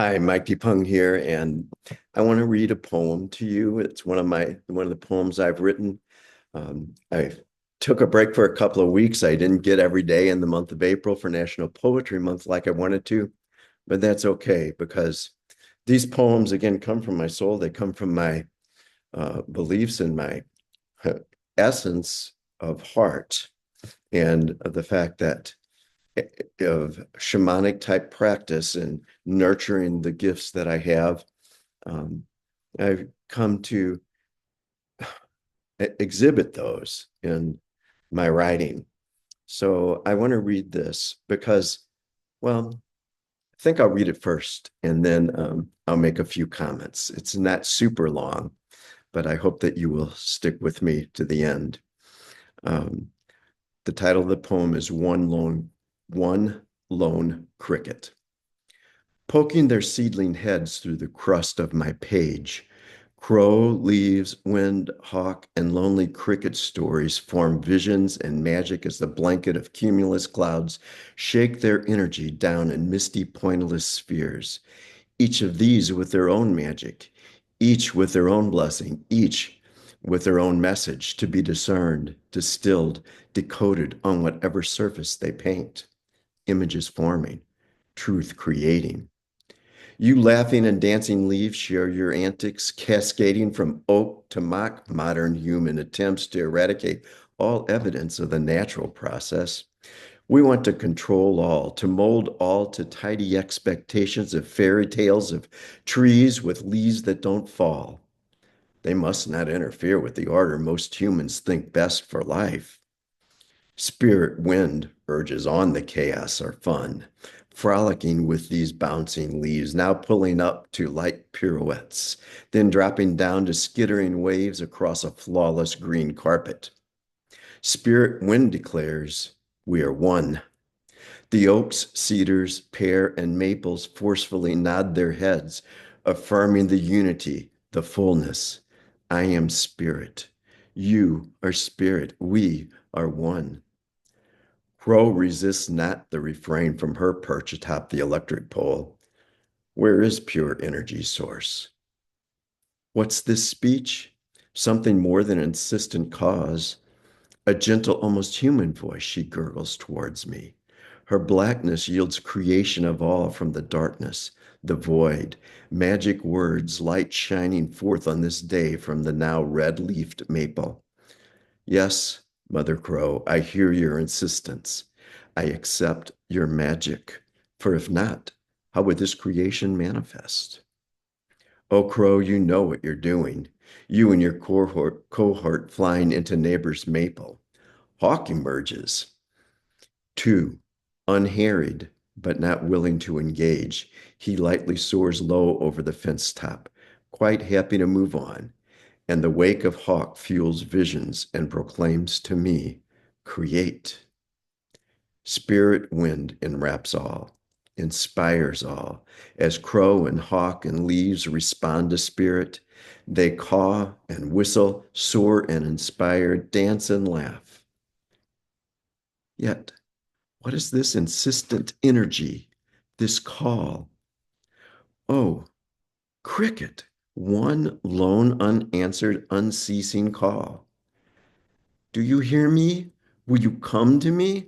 Hi, Mike DePung here, and I want to read a poem to you. It's one of the poems I've written. I took a break for a couple of weeks. I didn't get every day in the month of April for National Poetry Month like I wanted to, but that's okay because these poems again come from my soul. They come from my beliefs and my essence of heart, and of the fact that of shamanic type practice and nurturing the gifts that I have. Um, I've come to exhibit those in my writing. So I want to read this because, well, I think I'll read it first and then I'll make a few comments. It's not super long, but I hope that you will stick with me to the end. Um, the title of the poem is One Lone Cricket. Poking their seedling heads through the crust of my page, crow, leaves, wind, hawk, and lonely cricket stories form visions and magic as the blanket of cumulus clouds shake their energy down in misty, pointless spheres. Each of these with their own magic, each with their own blessing, each with their own message to be discerned, distilled, decoded on whatever surface they paint. Images forming, truth creating. You laughing and dancing leaves share your antics, cascading from oak to mock modern human attempts to eradicate all evidence of the natural process. We want to control all, to mold all to tidy expectations of fairy tales of trees with leaves that don't fall. They must not interfere with the order most humans think best for life. Spirit wind urges on the chaos are fun, frolicking with these bouncing leaves, now pulling up to light pirouettes, then dropping down to skittering waves across a flawless green carpet. Spirit wind declares, we are one. The oaks, cedars, pear, and maples forcefully nod their heads, affirming the unity, the fullness. I am spirit. You are spirit. We are one. Crow resists not the refrain from her perch atop the electric pole. Where is pure energy source? What's this speech? Something more than insistent cause. A gentle, almost human voice, she gurgles towards me. Her blackness yields creation of all from the darkness, the void, magic words, light shining forth on this day from the now red-leafed maple. Yes, Mother Crow, I hear your insistence. I accept your magic. For if not, how would this creation manifest? Oh, Crow, you know what you're doing. You and your cohort flying into neighbor's maple. Hawk emerges. Two, unharried, but not willing to engage. He lightly soars low over the fence top, quite happy to move on. And the wake of Hawk fuels visions and proclaims to me, create. Spirit wind enwraps all, inspires all. As crow and hawk and leaves respond to spirit, they caw and whistle, soar and inspire, dance and laugh. Yet, what is this insistent energy, this call? Oh, cricket, one lone unanswered, unceasing call. Do you hear me? Will you come to me?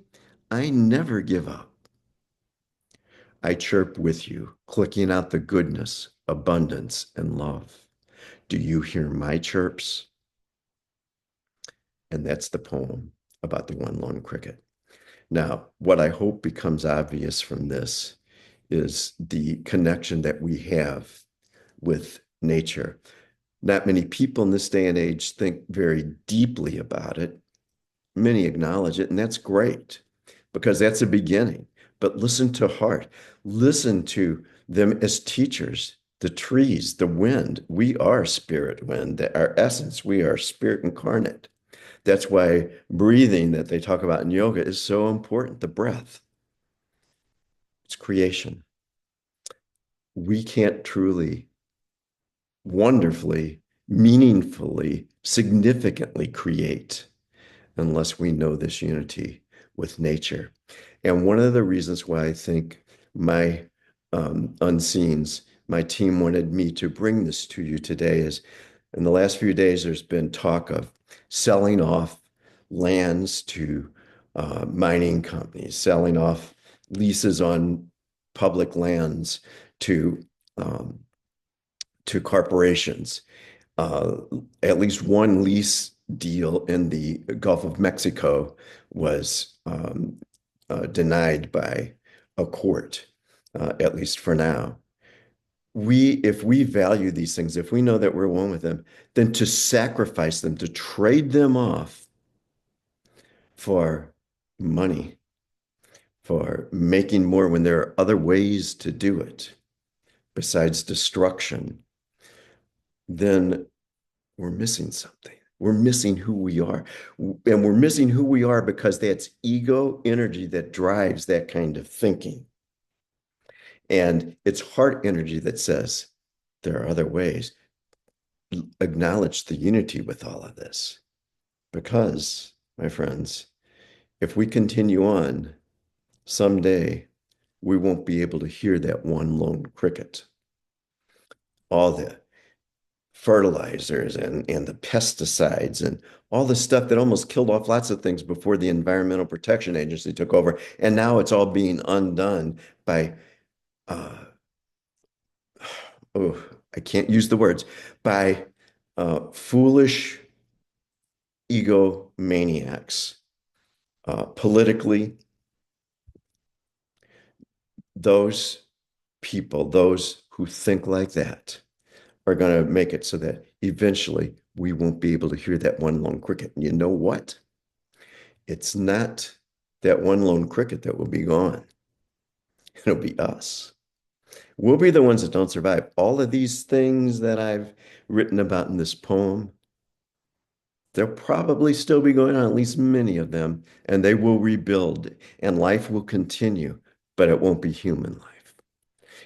I never give up. I chirp with you, clicking out the goodness, abundance, and love. Do you hear my chirps? And that's the poem about the one lone cricket. Now, what I hope becomes obvious from this is the connection that we have with nature. Not many people in this day and age think very deeply about it. Many acknowledge it, and that's great because that's a beginning. But listen to heart. Listen to them as teachers, the trees, the wind. We are spirit wind, our essence. We are spirit incarnate. That's why breathing that they talk about in yoga is so important. The breath, it's creation. We can't truly, wonderfully, meaningfully, significantly create unless we know this unity with nature. And one of the reasons why I think my unseens. My team wanted me to bring this to you today is in the last few days, there's been talk of selling off lands to mining companies, selling off leases on public lands to um, to corporations. Uh, at least one lease deal in the Gulf of Mexico was denied by a court, at least for now. If we value these things, if we know that we're one with them, then to sacrifice them, to trade them off for money, for making more when there are other ways to do it besides destruction, then we're missing something. We're missing who we are. And we're missing who we are because that's ego energy that drives that kind of thinking. And it's heart energy that says there are other ways. Acknowledge the unity with all of this. Because, my friends, if we continue on, someday we won't be able to hear that one lone cricket. All the fertilizers and the pesticides and all the stuff that almost killed off lots of things before the Environmental Protection Agency took over. And now it's all being undone by, uh, oh, I can't use the words, by foolish egomaniacs. Politically, those people, those who think like that, are going to make it so that eventually we won't be able to hear that one lone cricket. And you know what? It's not that one lone cricket that will be gone. It'll be us. We'll be the ones that don't survive. All of these things that I've written about in this poem, they'll probably still be going on, at least many of them, and they will rebuild and life will continue, but it won't be human life.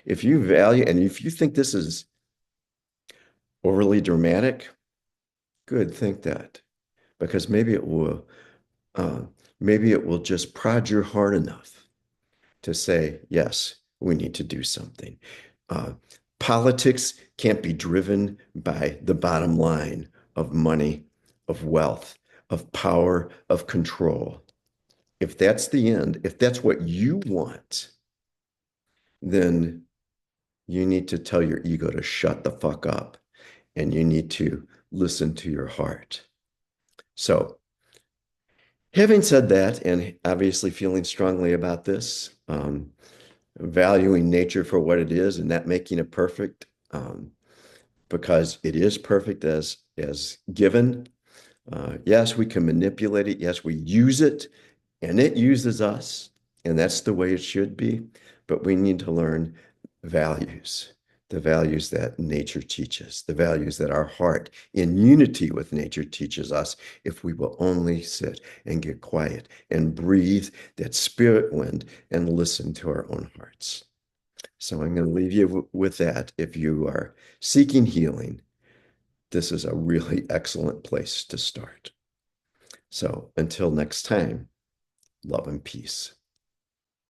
If you value, and if you think this is overly dramatic, good, think that, because uh, maybe it will just prod your heart enough to say, yes, we need to do something. Uh, Politics can't be driven by the bottom line of money, of wealth, of power, of control. If that's the end, if that's what you want, then you need to tell your ego to shut the fuck up and you need to listen to your heart. So, having said that, and obviously feeling strongly about this, valuing nature for what it is and not making it perfect, because it is perfect as given. Yes, we can manipulate it. Yes, we use it, and it uses us, and that's the way it should be. But we need to learn values, the values that nature teaches, the values that our heart in unity with nature teaches us if we will only sit and get quiet and breathe that spirit wind and listen to our own hearts. So I'm going to leave you with that. If you are seeking healing, this is a really excellent place to start. So until next time, love and peace.